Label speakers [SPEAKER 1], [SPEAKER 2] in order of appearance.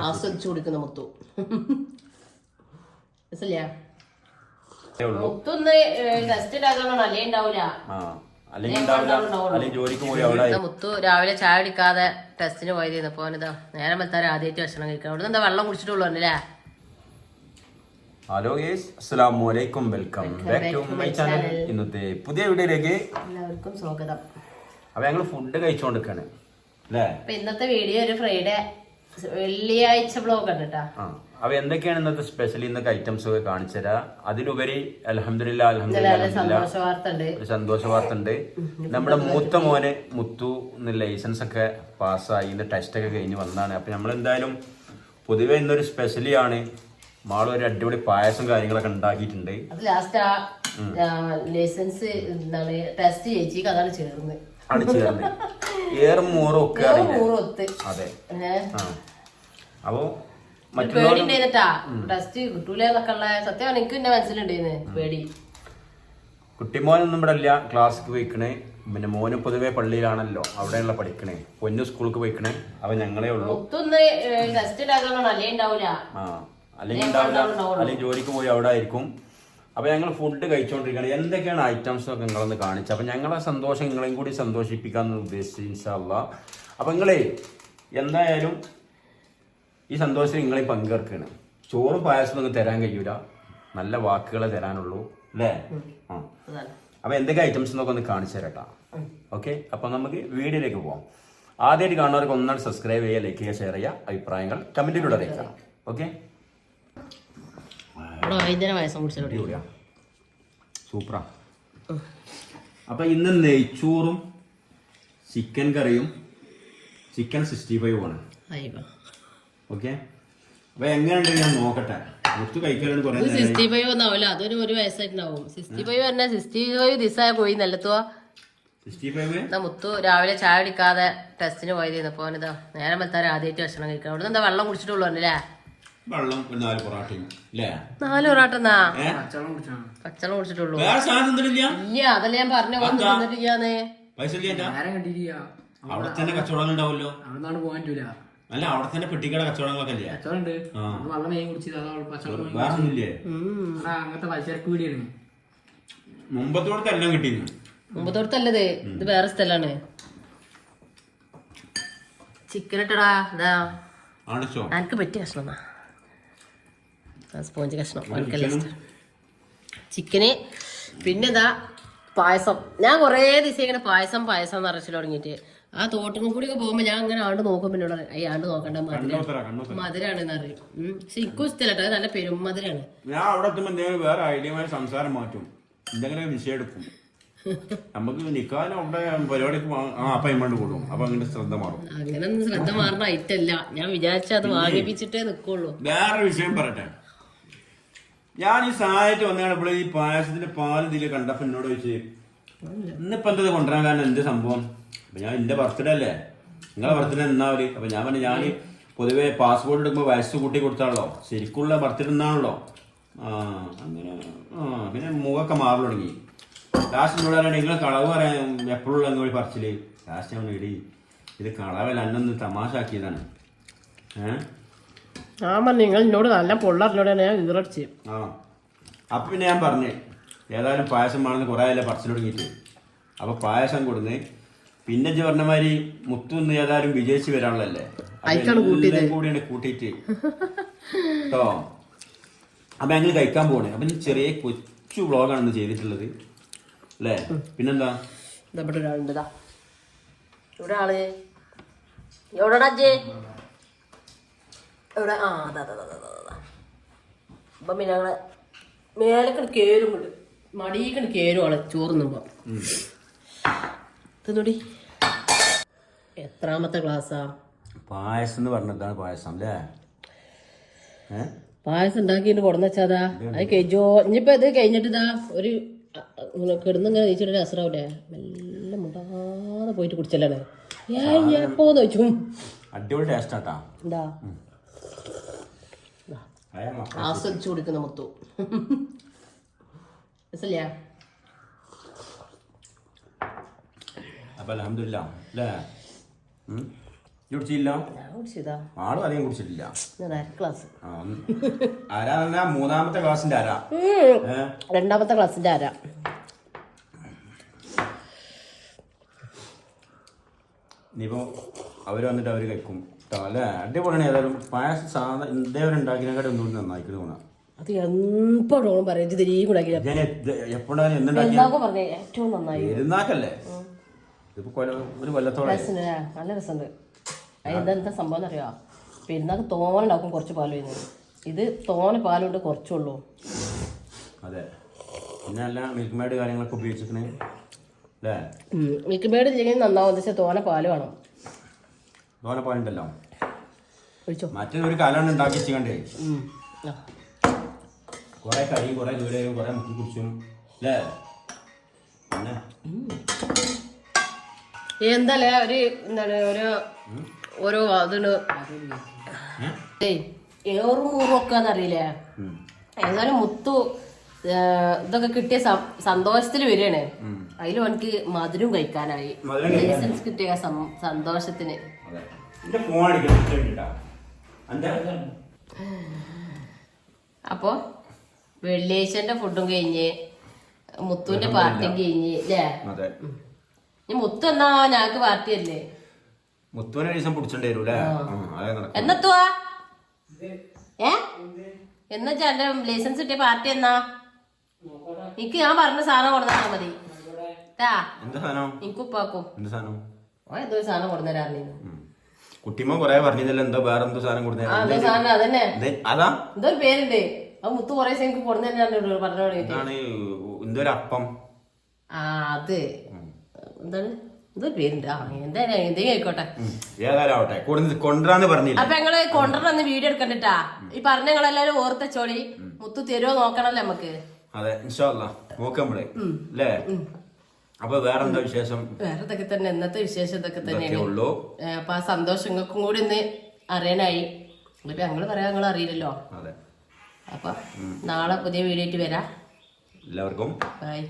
[SPEAKER 1] ആസ്വദിച്ചു കൊടുക്കുന്ന മുത്തു. മുത്തൊന്ന് ടെസ്റ്റ് ഉണ്ടാക്കണോ അല്ലേ ഉണ്ടാവൂല. മുത്തു രാവിലെ ചായ കുടിക്കാതെ ടെസ്റ്റിന് പോയത്. ഇപ്പൊ നേരം വെത്താൻ ആദ്യമായിട്ട് ഭക്ഷണം കഴിക്കാം. അവിടെ എന്താ വെള്ളം കുടിച്ചിട്ടുള്ളൂ അല്ലേ?
[SPEAKER 2] ഹലോ ഗൈസ്, അസ്സലാമു അലൈക്കും, welcome back to my channel. ഇന്നത്തെ പുതിയ വീഡിയോയിലേക്ക്
[SPEAKER 1] എല്ലാവർക്കും സ്വാഗതം.
[SPEAKER 2] അപ്പൊ ഞങ്ങൾ ഫുഡ് കഴിച്ചോണ്ടിരിക്കാണ് അല്ലേ?
[SPEAKER 1] ഇന്നത്തെ വീഡിയോ ഒരു ഫ്രൈഡേ വെള്ളിയാഴ്ച വ്ലോഗ് ആണ് കേട്ടാ.
[SPEAKER 2] അപ്പൊ എന്തൊക്കെയാണ് ഇന്നത്തെ സ്പെഷ്യലി ഇന്നത്തെ ഐറ്റംസ് ഒക്കെ കാണിച്ചു തരാം. അതിലുപരി അൽഹംദുലില്ലാ ഒരു സന്തോഷ വാർത്ത ഉണ്ട്. നമ്മുടെ മൂത്ത മോന് മുത്തു ലൈസൻസ് ഒക്കെ പാസ്സായി, ഇതിന്റെ ടെസ്റ്റ് ഒക്കെ കഴിഞ്ഞ് വന്നതാണ്. അപ്പൊ നമ്മൾ എന്തായാലും പൊതുവെ ഇന്നൊരു സ്പെഷ്യലി ആണ്. മാള് ഒരു അടിപൊളി പായസം കാര്യങ്ങളൊക്കെ ഉണ്ടാക്കിയിട്ടുണ്ട്.
[SPEAKER 1] ലൈസൻസ് എന്താണ് ടെസ്റ്റ് ചേച്ചി അതാണ് ചേർന്ന്
[SPEAKER 2] ഏറും മൂറും ഒക്കെ അതെ. അപ്പോ
[SPEAKER 1] ടെസ്റ്റ് കിട്ടൂലെന്നൊക്കെ ഉള്ള സത്യം എനിക്ക് പിന്നെ മനസ്സിലുണ്ടായിരുന്നു പേടി.
[SPEAKER 2] കുട്ടിമോനൊന്നും ഇവിടെ ഇല്ല, ക്ലാസ്സിക്ക് പോയിക്കണേ. പിന്നെ മോന് പൊതുവെ പള്ളിയിലാണല്ലോ, അവിടെയുള്ള പഠിക്കണേ. പൊന്നു സ്കൂൾക്ക് പോയിക്കണേ. അപ്പൊ ഞങ്ങളേ ഉള്ളൂ.
[SPEAKER 1] ടെസ്റ്റ് ഉണ്ടാക്കണോ അല്ലേ ഉണ്ടാവൂല.
[SPEAKER 2] അല്ലെങ്കിൽ ഉണ്ടാവില്ല, അല്ലെങ്കിൽ ജോലിക്ക് പോയി അവിടെ ആയിരിക്കും. അപ്പൊ ഞങ്ങൾ ഫുഡ് കഴിച്ചോണ്ടിരിക്കുകയാണ്. എന്തൊക്കെയാണ് ഐറ്റംസ് ഒക്കെ നിങ്ങളൊന്ന് കാണിച്ചു. അപ്പൊ ഞങ്ങളെ സന്തോഷം നിങ്ങളെയും കൂടി സന്തോഷിപ്പിക്കാന്ന് ഉദ്ദേശിച്ച് ഇൻഷാ അല്ലാഹ്. അപ്പൊ നിങ്ങളെ എന്തായാലും ഈ സന്തോഷം നിങ്ങളെ പങ്കെടുക്കുകയാണ്. ചോറും പായസം ഒന്നും തരാൻ കഴിയൂല, നല്ല വാക്കുകളെ തരാനുള്ളൂ അല്ലേ? അപ്പൊ എന്തൊക്കെ ഐറ്റംസ് എന്നൊക്കെ ഒന്ന് കാണിച്ചു തരട്ടാ. ഓക്കെ, അപ്പൊ നമുക്ക് വീഡിയോയിലേക്ക് പോവാം. ആദ്യമായിട്ട് കാണുന്നവർക്ക് ഒന്നാണ് സബ്സ്ക്രൈബ് ചെയ്യുക, ലൈക്ക് ചെയ്യുക, ഷെയർ ചെയ്യുക, അഭിപ്രായങ്ങൾ കമന്റിലൂടെ അറിയിക്കാം. ഓക്കെ, സൂപ്പറാ. അപ്പൊ ഇന്ന് നെയ്ച്ചോറും ചിക്കൻ കറിയും ചിക്കൻ 65 ആണ്. ഓക്കെ, അപ്പൊ എങ്ങനെയുണ്ട് ഞാൻ നോക്കട്ടെ. മുത്തു കഴിക്കാനാണ് കുറെ
[SPEAKER 1] 65 ഒന്നാവില്ല, അതൊരു ഒരു വയസ്സായിട്ടുണ്ടാവും. 65 പറഞ്ഞാൽ 65 ദിവസമായ പോയി നല്ലത്തുവാ. മുത്തു രാവിലെ ചായ കുടിക്കാതെ ടെസ്റ്റിന് പോയത്. ഇപ്പൊ നേരം വെത്താൻ ആദ്യമായിട്ട് ഭക്ഷണം കഴിക്കാം. അവിടെ എന്താ വെള്ളം കുടിച്ചിട്ടുള്ളൂ അല്ലേ?
[SPEAKER 2] വെള്ളം 4 പൊറാട്ടയും
[SPEAKER 1] 4 പൊറാട്ടെന്നാ പച്ചവെള്ളം കുടിച്ചിട്ടുള്ളൂ. ഇല്ല, അതല്ല ഞാൻ പറഞ്ഞു തന്നിട്ടില്ലാന്ന്.
[SPEAKER 2] അവിടെ തന്നെ കച്ചവടങ്ങൾ ഉണ്ടാവല്ലോ. അല്ല, അവിടെ തന്നെ പെട്ടിക്കട കച്ചവടങ്ങളൊക്കെ ഇല്ലേ? മുമ്പത്തോടത്ത് എല്ലാം കിട്ടിയിരുന്നു.
[SPEAKER 1] മുമ്പത്തോടത്തല്ലത്, ഇത് വേറെ സ്ഥലാണ്. ചിക്കൻ ഇട്ടടാ, ഇതാ എനിക്ക് പറ്റിയ കഷ്ണം. സ്പോഞ്ച് കഷ്ണം ചിക്കന്. പിന്നെ ഇതാ പായസം. ഞാൻ കുറേ ദിവസം ഇങ്ങനെ പായസം എന്ന് അറിയിച്ചു തുടങ്ങിയിട്ട്. ആ തോട്ടും കൂടി ഒക്കെ പോകുമ്പോ ഞാൻ അങ്ങനെ ആണ്ട് നോക്കും. പിന്നെ ഈ ആണ്ട് നോക്കണ്ട, മധുരാണെന്ന് അറിയും. പക്ഷെ എനിക്കും ഇഷ്ടമല്ല കേട്ടോ, നല്ല പെരുമധുരാണ്.
[SPEAKER 2] ഞാൻ അവിടെ എത്തുമ്പോൾ വേറെ ഐഡിയമായ സംസാരം മാറ്റും, എന്തെങ്കിലും വിഷയം എടുക്കും. നമുക്ക് നിക്കാനും അവിടെ പരിപാടിക്ക് അപ്പയമ്മണ്ട് കൂടും. അപ്പൊ അങ്ങനെ ശ്രദ്ധ മാറും.
[SPEAKER 1] അങ്ങനെ ശ്രദ്ധ മാറുന്ന ഐറ്റല്ല. ഞാൻ വിചാരിച്ച അത് വാങ്ങിപ്പിച്ചിട്ടേ നിക്കുള്ളൂ.
[SPEAKER 2] വേറൊരു വിഷയം പറയട്ടെ. ഞാൻ ഈ സഹായിട്ട് വന്നതാണ്. ഇപ്പോൾ ഈ പായസത്തിന്റെ പാല് ഇതിൽ കണ്ടപ്പോ എന്നോട് ചോദിച്ച് ഇന്നിപ്പോ എന്തത് കൊണ്ടുവരാൻ കാരണം എന്ത് സംഭവം. അപ്പൊ ഞാൻ എന്റെ ബർത്ത്ഡേ അല്ലേ, നിങ്ങളെ ബർത്ത്ഡേ എന്നാവര്. അപ്പൊ ഞാൻ പറഞ്ഞു, ഞാൻ പൊതുവെ പാസ്പോർട്ട് എടുക്കുമ്പോ വയസ്സ് കൂട്ടി കൊടുത്താണല്ലോ, ശരിക്കുള്ള ബർത്ത്ഡേ എന്നാണല്ലോ. അങ്ങനെ പിന്നെ മുഖമൊക്കെ മാറി തുടങ്ങി. ലാസ്റ്റ് എന്നോട് പറയണേ, നിങ്ങൾ കളവ് പറയാൻ എപ്പോഴുള്ള എന്നോട് പറച്ചില്. ലാസ്റ്റ് ഞാൻ ഇടി ഇത് കളവല്ല, അന്നൊന്ന് തമാശ ആക്കിയതാണ്.
[SPEAKER 1] നിങ്ങൾ എന്നോട് നല്ല പൊള്ളറിനോട് ഞാൻ ഈറടിച്ച്.
[SPEAKER 2] അപ്പൊ പിന്നെ ഞാൻ പറഞ്ഞേ, ഏതായാലും പായസം വേണമെന്ന് കുറെ അല്ലേ പറച്ചിൽ തുടങ്ങിയിട്ട്. അപ്പൊ പായസം കൊടുന്ന്. പിന്നെ പറഞ്ഞ മാതിരി മുത്തു ഒന്ന് ഏതായാലും വിജയിച്ച് വരാനുള്ളല്ലേ, കൂടിയാണ് കൂട്ടിയിട്ട് കേട്ടോ. അപ്പൊ ഞങ്ങൾ കഴിക്കാൻ പോണേ. അപ്പൊ ചെറിയ കൊച്ചു വ്ളോഗാണ് ഇന്ന് ചെയ്തിട്ടുള്ളത് അല്ലേ? പിന്നെന്താ,
[SPEAKER 1] ഇവിടെ ഒരാളുണ്ട്. ഇവിടെ ആള് എവിടെടാ എവിടെ? അപ്പം പിന്നെ ഞങ്ങളെ മേലക്കണ് കേരും, മടിക്കണ് കേരും ആള് ചോറുന്നുമ്പോ. തിന്നൂടി. എത്രാമത്തെ ക്ലാസ്സാ?
[SPEAKER 2] പായസം എന്ന് പറഞ്ഞതാണ് പായസം അല്ലേ?
[SPEAKER 1] പായസം ഉണ്ടാക്കിയിട്ട് കൊടുന്ന വെച്ചാതാ. അത് കഴിച്ചോ. ഇനിയിപ്പോ ഇത് കഴിഞ്ഞിട്ട് ഇതാ ഒരു കിടന്നിങ്ങനെ കഴിച്ചിട്ട് രസറാവൂലേ, മെല്ലെ മുണ്ടാതെ പോയിട്ട് കുടിച്ചല്ലാണ്. എപ്പോന്ന് വെച്ചു.
[SPEAKER 2] അടിപൊളി ടേസ്റ്റ് ആട്ടാ.
[SPEAKER 1] എന്താ ആസ്വദിച്ചു കൊടുക്കുന്ന മുത്തു.
[SPEAKER 2] അപ്പൊ അൽഹംദുലില്ലാ അല്ലേ? കുടിച്ചില്ല?
[SPEAKER 1] ഞാൻ കുടിച്ചതാ.
[SPEAKER 2] ആളും അധികം കുടിച്ചിട്ടില്ല.
[SPEAKER 1] അര ക്ലാസ്.
[SPEAKER 2] ആരാ? മൂന്നാമത്തെ ക്ലാസ്സിന്റെ ആരാ?
[SPEAKER 1] രണ്ടാമത്തെ ക്ലാസ്സിന്റെ ആരാ?
[SPEAKER 2] ഇനിയിപ്പോ അവര് വന്നിട്ട് അവര് കഴിക്കും അല്ലേ? അടിപൊളിയാണ്. ഏതായാലും പായസം സാധാരണ ഇതേവരെ ഉണ്ടാക്കിയതിനെക്കാട്ടി ഒന്നുകൂടി നന്നായിക്കണ തോന്നാം.
[SPEAKER 1] അത് എപ്പോഴും പറയും
[SPEAKER 2] എപ്പോഴാണ്
[SPEAKER 1] പറഞ്ഞേ ഏറ്റവും നന്നായി
[SPEAKER 2] പെരുന്നാക്കല്ലേ? ഇതിപ്പോ ഒരു കൊല്ലത്തോളം
[SPEAKER 1] നല്ല രസമുണ്ട്. എന്താ സംഭവം എന്നറിയോ? പെരുന്നാക്ക് തോനുണ്ടാക്കും കുറച്ച് പാൽ വരുന്നത്. ഇത് തോനെ പാലുണ്ട് കുറച്ചുള്ളൂ.
[SPEAKER 2] അതെ. പിന്നെ അല്ല മിൽക്ക് മേഡ് കാര്യങ്ങളൊക്കെ ഉപയോഗിച്ചിരിക്കണേ അല്ലേ?
[SPEAKER 1] മിൽക്ക് മേഡ് ഇല്ലെങ്കിൽ നന്നാവും. പക്ഷെ തോനെ പാല് വേണം.
[SPEAKER 2] തോനെ പാലുണ്ടല്ലോ.
[SPEAKER 1] ഒഴിച്ചോ.
[SPEAKER 2] മറ്റൊരു കാലാണ് ഉണ്ടാക്കി വെച്ചിക്കണ്ടേ? കുറെ കരിയും കുറെ ദൂരെയും കുറെ മുക്കി കുടിച്ചും അല്ലേ? പിന്നെ
[SPEAKER 1] എന്തല്ലേ ഒരു എന്താണ് ഓരോ അതിന് ഏറും ഊറുമൊക്കെ അറിയില്ലേ? ഏതായാലും മുത്തു ഇതൊക്കെ കിട്ടിയ സന്തോഷത്തിൽ വരികയാണ്. അതിലും എനിക്ക് മധുരം കഴിക്കാനായി. ലൈസൻസ് കിട്ടിയ സന്തോഷത്തിന്. അപ്പൊ വെള്ളിയാഴ്ചന്റെ ഫുഡും കഴിഞ്ഞ് മുത്തുവിന്റെ പാർട്ടിയും കഴിഞ്ഞ് അല്ലേ? മുത്തു എന്നാ ഞങ്ങക്ക് പാർട്ടി അല്ലേ?
[SPEAKER 2] മുത്തുവിനെ ദിവസം പിടിച്ചോണ്ടേ വരൂല്ലേ?
[SPEAKER 1] എന്നത്തുവാ എന്നുവെച്ചാ എന്റെ ലൈസൻസ് കിട്ടിയ പാർട്ടി എന്നാ? എനിക്ക് ഞാൻ പറഞ്ഞ സാധനം കൊടുത്താൽ മതി. എനിക്ക് ഉപ്പാക്കും എന്തോ സാധനം കൊടുത്തരാറില്ല.
[SPEAKER 2] കുട്ടിമോ കൊറേ പറഞ്ഞില്ലല്ലോ എന്തോ വേറെ എന്തോ സാധനം കൊടുത്തരാ.
[SPEAKER 1] അതന്നെ
[SPEAKER 2] അതാ
[SPEAKER 1] എന്തോ ഒരു പേരുണ്ട്. അത് മുത്തു കൊറേ എനിക്ക് കൊടുത്തരാണ് പറഞ്ഞോളൂ.
[SPEAKER 2] എന്തോ ഒരു അപ്പം.
[SPEAKER 1] അത് എന്താണ് എന്തോ പേരുണ്ട്. എന്തായാലും എന്തെങ്കിലും ആയിക്കോട്ടെ.
[SPEAKER 2] ഏതായാലും കൊണ്ടുവരാന്ന് പറഞ്ഞില്ല.
[SPEAKER 1] അപ്പൊ ഞങ്ങള് കൊണ്ടുവരന്ന് വീഡിയോ എടുക്കണ്ടിട്ടാ. ഈ പറഞ്ഞ ഞങ്ങളെല്ലാരും ഓർത്തച്ചോളി. മുത്തു തരുമോ നോക്കണല്ലോ നമുക്ക്.
[SPEAKER 2] അതെ ഇൻഷാ അല്ലാഹ് നോക്കമ്പളേ അല്ലേ? അപ്പൊ വേറെന്താ വിശേഷം?
[SPEAKER 1] വേറെ ഇതൊക്കെ തന്നെ ഇന്നത്തെ വിശേഷം ഇതൊക്കെ തന്നെയാണ്. അപ്പൊ ആ സന്തോഷങ്ങൾക്കും കൂടി ഇന്ന് അറിയാനായി. ഇപ്പൊ ഞങ്ങള് പറയാൻ ഞങ്ങൾ അറിയില്ലല്ലോ.
[SPEAKER 2] അതെ.
[SPEAKER 1] അപ്പൊ നാളെ പുതിയ വീഡിയോ ആയിട്ട് വരാം.
[SPEAKER 2] എല്ലാവർക്കും
[SPEAKER 1] ബൈ.